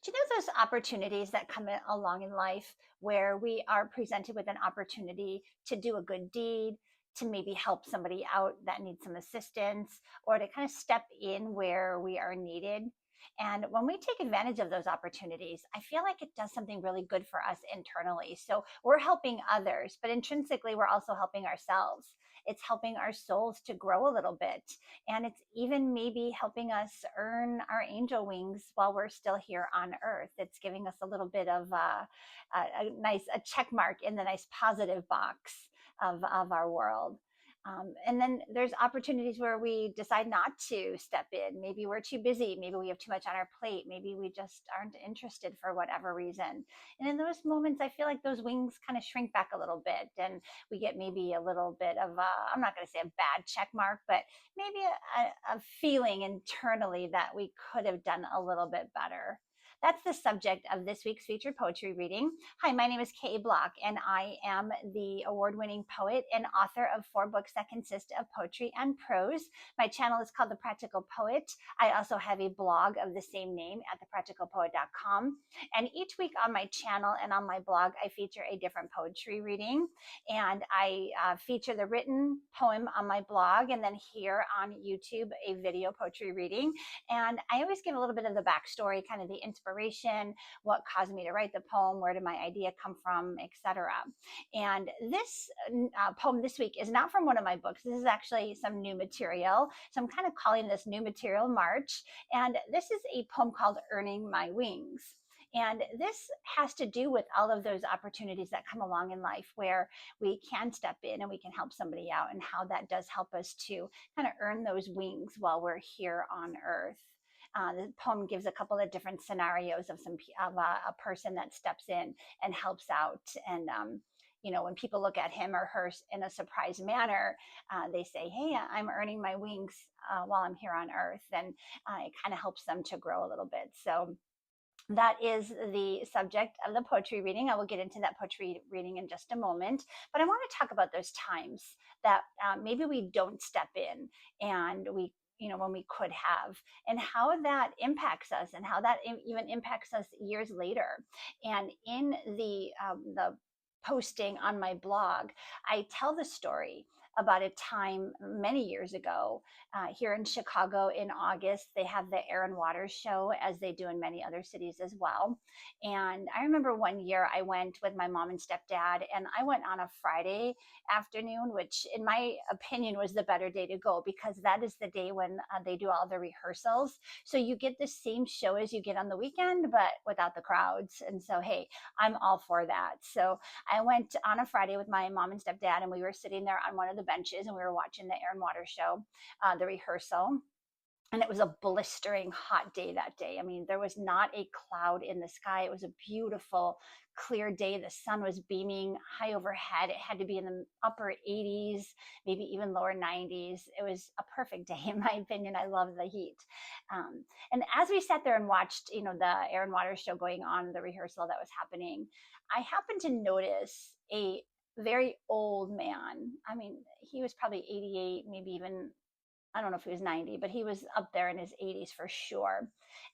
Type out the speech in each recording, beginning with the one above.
Do you know those opportunities that come along in life where we are presented with an opportunity to do a good deed, to maybe help somebody out that needs some assistance, or to kind of step in where we are needed? And when we take advantage of those opportunities, I feel like it does something really good for us internally. So we're helping others, but intrinsically, we're also helping ourselves. It's helping our souls to grow a little bit, and it's even maybe helping us earn our angel wings while we're still here on earth. It's giving us a little bit of a check mark in the nice positive box of our world. And then there's opportunities where we decide not to step in. Maybe we're too busy. Maybe we have too much on our plate. Maybe we just aren't interested for whatever reason. And in those moments, I feel like those wings kind of shrink back a little bit, and we get maybe a little bit of, I'm not going to say a bad check mark, but maybe a feeling internally that we could have done a little bit better. That's the subject of this week's featured poetry reading. Hi, my name is K.A Bloch, and I am the award-winning poet and author of 4 books that consist of poetry and prose. My channel is called The Practical Poet. I also have a blog of the same name at thepracticalpoet.com. And each week on my channel and on my blog, I feature a different poetry reading. And I feature the written poem on my blog, and then here on YouTube, a video poetry reading. And I always give a little bit of the backstory, kind of the inspiration, what caused me to write the poem, where did my idea come from, etc. And this poem this week is not from one of my books. This is actually some new material. So I'm kind of calling this New Material March. And this is a poem called Earning My Wings. And this has to do with all of those opportunities that come along in life where we can step in and we can help somebody out, and how that does help us to kind of earn those wings while we're here on earth. The poem gives a couple of different scenarios of a person that steps in and helps out. And when people look at him or her in a surprised manner, they say, "Hey, I'm earning my wings while I'm here on earth," and it kind of helps them to grow a little bit. So that is the subject of the poetry reading. I will get into that poetry reading in just a moment, but I want to talk about those times that maybe we don't step in, and when we could have, and how that impacts us, and how that even impacts us years later. And in the posting on my blog, I tell the story about a time many years ago here in Chicago in August. They have the Air and Water Show, as they do in many other cities as well. And I remember one year I went with my mom and stepdad, and I went on a Friday afternoon, which in my opinion was the better day to go, because that is the day when they do all the rehearsals. So you get the same show as you get on the weekend, but without the crowds. And so, hey, I'm all for that. So I went on a Friday with my mom and stepdad, and we were sitting there on one of the benches, and we were watching the Air and Water Show, the rehearsal. And it was a blistering hot day that day. I mean, there was not a cloud in the sky. It was a beautiful, clear day. The sun was beaming high overhead. It had to be in the upper 80s, maybe even lower 90s. It was a perfect day, in my opinion. I love the heat. And as we sat there and watched, the Air and Water Show going on, the rehearsal that was happening, I happened to notice a very old man. I mean, he was probably 88, maybe even, I don't know if he was 90, but he was up there in his 80s for sure.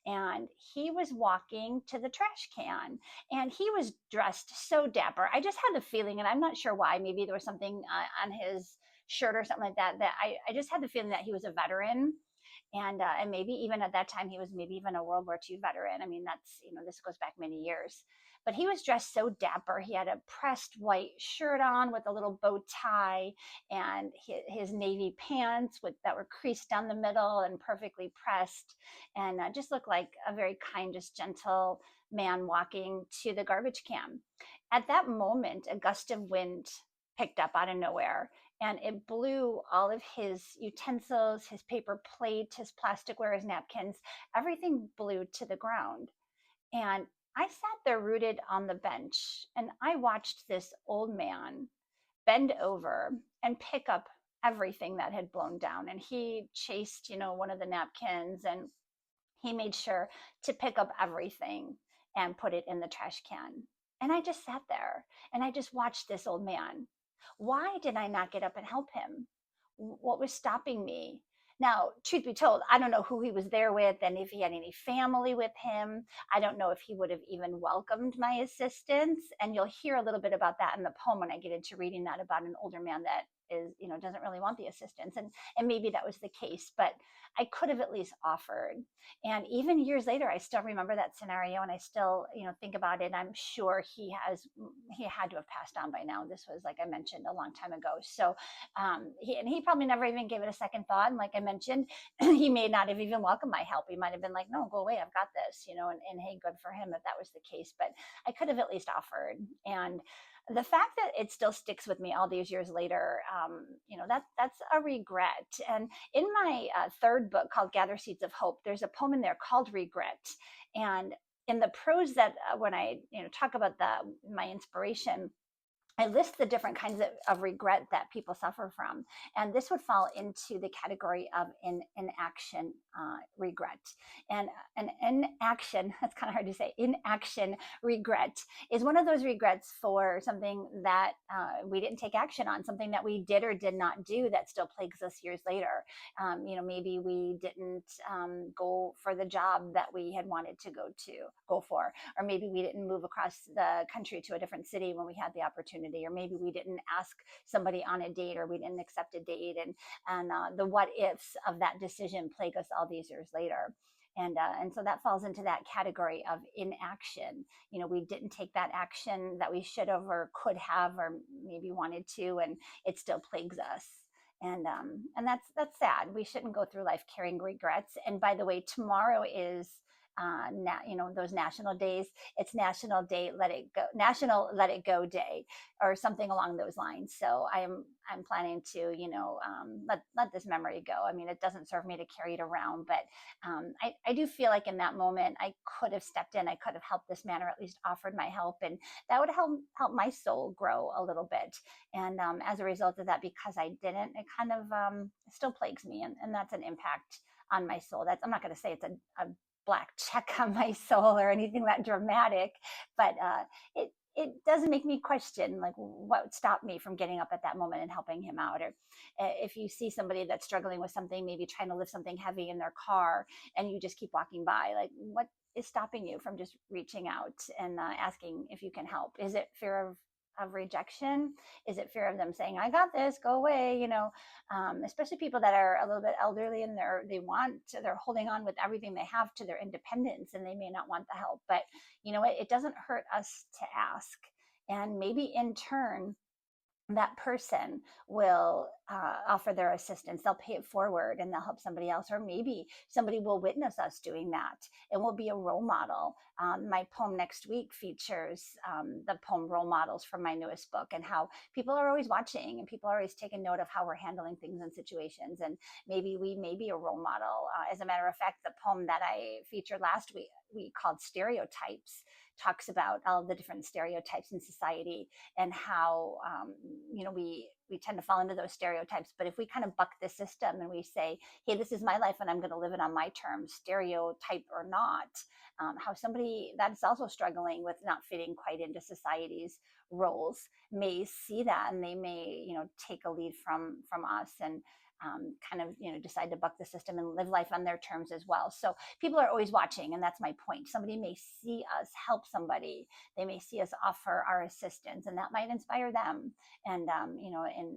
And he was walking to the trash can, and he was dressed so dapper. I just had the feeling, and I'm not sure why, maybe there was something on his shirt or something like that, that I just had the feeling that he was a veteran. And maybe even at that time, he was maybe even a World War II veteran. I mean, that's, this goes back many years. But he was dressed so dapper. He had a pressed white shirt on with a little bow tie, and his navy pants that were creased down the middle and perfectly pressed, and just looked like a very kind, just gentle man walking to the garbage can. At that moment, a gust of wind picked up out of nowhere, and it blew all of his utensils, his paper plate, his plasticware, his napkins, everything blew to the ground. And I sat there rooted on the bench, and I watched this old man bend over and pick up everything that had blown down. And he chased, one of the napkins, and he made sure to pick up everything and put it in the trash can. And I just sat there and I just watched this old man. Why did I not get up and help him? What was stopping me? Now, truth be told, I don't know who he was there with and if he had any family with him. I don't know if he would have even welcomed my assistance. And you'll hear a little bit about that in the poem when I get into reading that, about an older man that is, doesn't really want the assistance. And maybe that was the case, but I could have at least offered. And even years later, I still remember that scenario, and I still, think about it. I'm sure he had to have passed on by now. This was, like I mentioned, a long time ago. So he probably never even gave it a second thought. And like I mentioned, he may not have even welcomed my help. He might have been like, no, go away, I've got this, and hey, good for him if that was the case. But I could have at least offered. And the fact that it still sticks with me all these years later, that's a regret. And in my third book, called Gather Seeds of Hope, there's a poem in there called Regret. And in the prose that when I talk about my inspiration, I list the different kinds of regret that people suffer from. And this would fall into the category of inaction regret. And an inaction, that's kind of hard to say, inaction regret is one of those regrets for something that we didn't take action on, something that we did or did not do that still plagues us years later. Maybe we didn't go for the job that we had wanted to go for, or maybe we didn't move across the country to a different city when we had the opportunity, or maybe we didn't ask somebody on a date, or we didn't accept a date, and the what ifs of that decision plague us all these years later. And so that falls into that category of inaction. We didn't take that action that we should have or could have or maybe wanted to, and it still plagues us. And that's sad. We shouldn't go through life carrying regrets. And by the way, tomorrow is those national days. It's National Let It Go Day, or something along those lines. So I'm planning to let this memory go. I mean, it doesn't serve me to carry it around, but I do feel like in that moment I could have stepped in. I could have helped this man, or at least offered my help, and that would help my soul grow a little bit. And as a result of that, because I didn't, it kind of still plagues me, and that's an impact on my soul. I'm not going to say it's a black check on my soul or anything that dramatic, but it doesn't make me question like what stopped me from getting up at that moment and helping him out. Or if you see somebody that's struggling with something, maybe trying to lift something heavy in their car, and you just keep walking by, like, what is stopping you from just reaching out and asking if you can help? Is it fear of rejection? Is it fear of them saying, I got this, go away? Especially people that are a little bit elderly, and they're holding on with everything they have to their independence, and they may not want the help. But it doesn't hurt us to ask. And maybe in turn, that person will offer their assistance. They'll pay it forward, and they'll help somebody else. Or maybe somebody will witness us doing that and will be a role model. My poem next week features the poem Role Models from my newest book, and how people are always watching, and people are always taking note of how we're handling things and situations. And maybe we may be a role model. As a matter of fact, the poem that I featured last week called Stereotypes talks about all the different stereotypes in society, and how we tend to fall into those stereotypes. But if we kind of buck the system and we say, hey, this is my life and I'm going to live it on my terms, stereotype or not, how somebody that's also struggling with not fitting quite into society's roles may see that, and they may take a lead from us, and kind of decide to buck the system and live life on their terms as well. So people are always watching, and that's my point. Somebody may see us help somebody, they may see us offer our assistance, and that might inspire them, and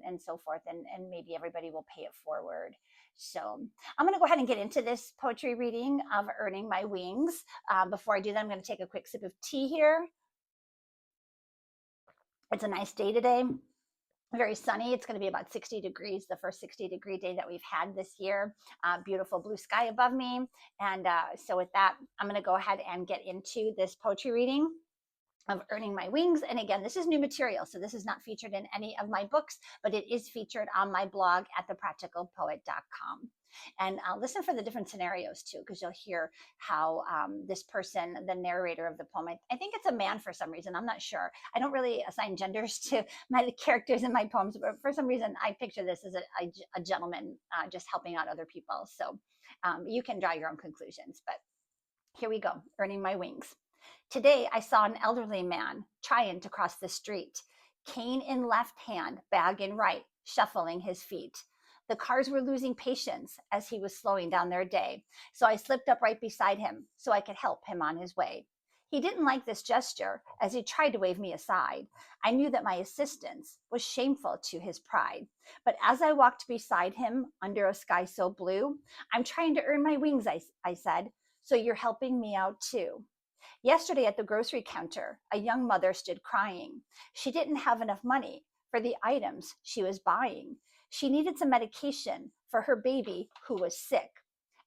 and so forth, and maybe everybody will pay it forward. So I'm going to go ahead and get into this poetry reading of Earning My Wings. Before I do that, I'm going to take a quick sip of tea here. It's a nice day today. Very sunny. It's going to be about 60 degrees, the first 60-degree day that we've had this year. Beautiful blue sky above me. And so with that, I'm going to go ahead and get into this poetry reading of Earning My Wings. And again, this is new material, so this is not featured in any of my books, but it is featured on my blog at thepracticalpoet.com. And listen for the different scenarios too, because you'll hear how this person, the narrator of the poem, I think it's a man for some reason. I'm not sure. I don't really assign genders to the characters in my poems, but for some reason, I picture this as a gentleman just helping out other people. So you can draw your own conclusions, but here we go. Earning My Wings. Today, I saw an elderly man trying to cross the street, cane in left hand, bag in right, shuffling his feet. The cars were losing patience as he was slowing down their day, so I slipped up right beside him so I could help him on his way. He didn't like this gesture as he tried to wave me aside. I knew that my assistance was shameful to his pride. But as I walked beside him under a sky so blue, I'm trying to earn my wings, I said, so you're helping me out too. Yesterday at the grocery counter, a young mother stood crying. She didn't have enough money for the items she was buying. She needed some medication for her baby who was sick.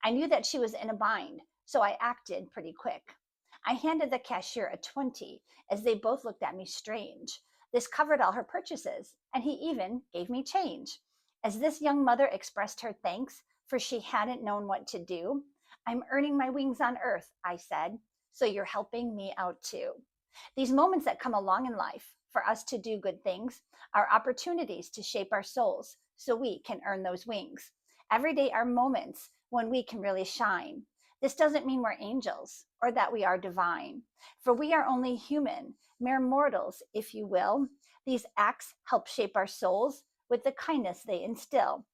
I knew that she was in a bind, so I acted pretty quick. I handed the cashier a 20 as they both looked at me strange. This covered all her purchases, and he even gave me change. As this young mother expressed her thanks for she hadn't known what to do, I'm earning my wings on earth, I said, so you're helping me out too. These moments that come along in life for us to do good things are opportunities to shape our souls so we can earn those wings. Every day are moments when we can really shine. This doesn't mean we're angels or that we are divine, for we are only human, mere mortals, if you will. These acts help shape our souls with the kindness they instill.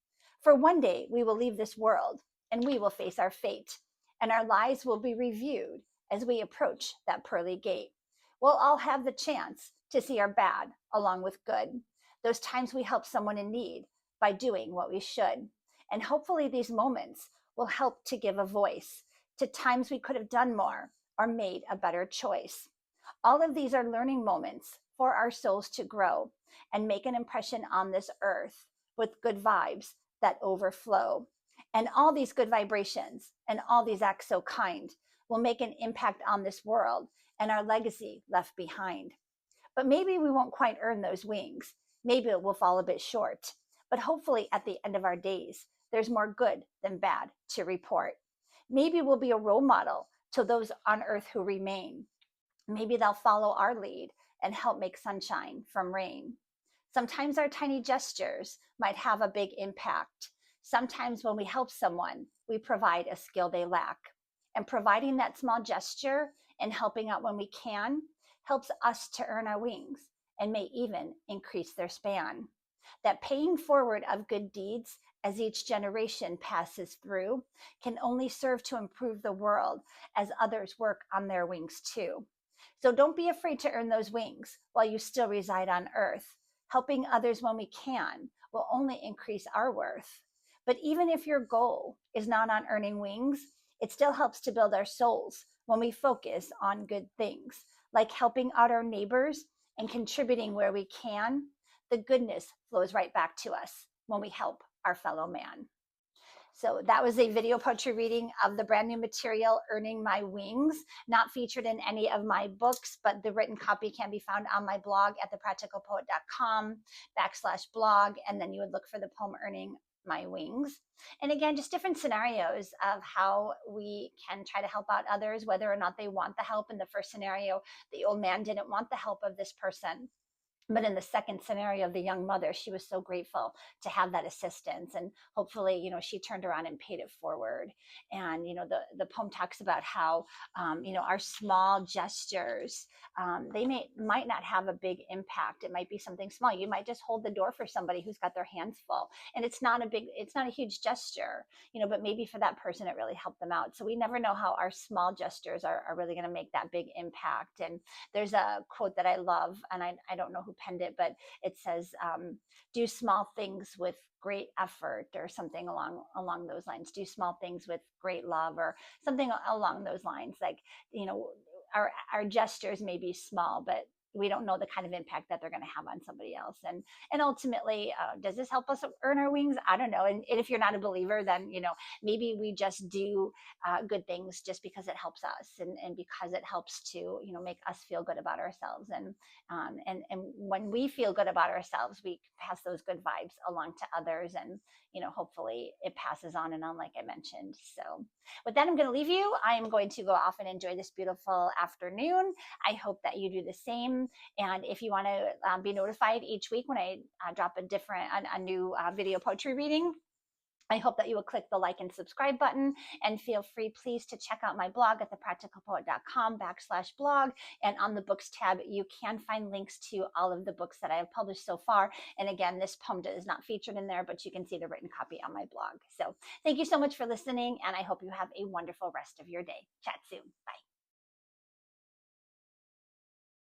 For one day we will leave this world and we will face our fate, and our lives will be reviewed as we approach that pearly gate. We'll all have the chance to see our bad along with good, those times we help someone in need by doing what we should. And hopefully, these moments will help to give a voice to times we could have done more or made a better choice. All of these are learning moments for our souls to grow and make an impression on this earth with good vibes that overflow. And all these good vibrations and all these acts so kind will make an impact on this world and our legacy left behind. But maybe we won't quite earn those wings. Maybe it will fall a bit short. But hopefully, at the end of our days, there's more good than bad to report. Maybe we'll be a role model to those on earth who remain. Maybe they'll follow our lead and help make sunshine from rain. Sometimes our tiny gestures might have a big impact. Sometimes when we help someone, we provide a skill they lack. And providing that small gesture and helping out when we can helps us to earn our wings and may even increase their span. That paying forward of good deeds as each generation passes through can only serve to improve the world as others work on their wings too. So don't be afraid to earn those wings while you still reside on earth. Helping others when we can will only increase our worth. But even if your goal is not on earning wings, it still helps to build our souls when we focus on good things, like helping out our neighbors and contributing where we can. The goodness flows right back to us when we help our fellow man. So that was a video poetry reading of the brand new material, Earning My Wings, not featured in any of my books, but the written copy can be found on my blog at thepracticalpoet.com/blog. And then you would look for the poem Earning My Wings. And again, just different scenarios of how we can try to help out others, whether or not they want the help. In the first scenario, the old man didn't want the help of this person. But in the second scenario of the young mother, she was so grateful to have that assistance. And hopefully, she turned around and paid it forward. And, the poem talks about how, our small gestures, they might not have a big impact. It might be something small. You might just hold the door for somebody who's got their hands full. And it's not a huge gesture, but maybe for that person, it really helped them out. So we never know how our small gestures are really going to make that big impact. And there's a quote that I love, and I don't know who penned it, but it says, do small things with great effort, or something along those lines. Do small things with great love, or something along those lines. Like, our gestures may be small, but we don't know the kind of impact that they're going to have on somebody else. And ultimately, does this help us earn our wings? I don't know. And if you're not a believer, then maybe we just do good things just because it helps us, and because it helps to make us feel good about ourselves. And when we feel good about ourselves, we pass those good vibes along to others, and hopefully it passes on and on, like I mentioned. So with that, I'm going to leave you. I am going to go off and enjoy this beautiful afternoon. I hope that you do the same. And if you want to be notified each week when I drop a new video poetry reading, I hope that you will click the like and subscribe button, and feel free, please, to check out my blog at thepracticalpoet.com/blog. And on the books tab, you can find links to all of the books that I have published so far. And again, this poem is not featured in there, but you can see the written copy on my blog. So thank you so much for listening, and I hope you have a wonderful rest of your day. Chat soon. Bye.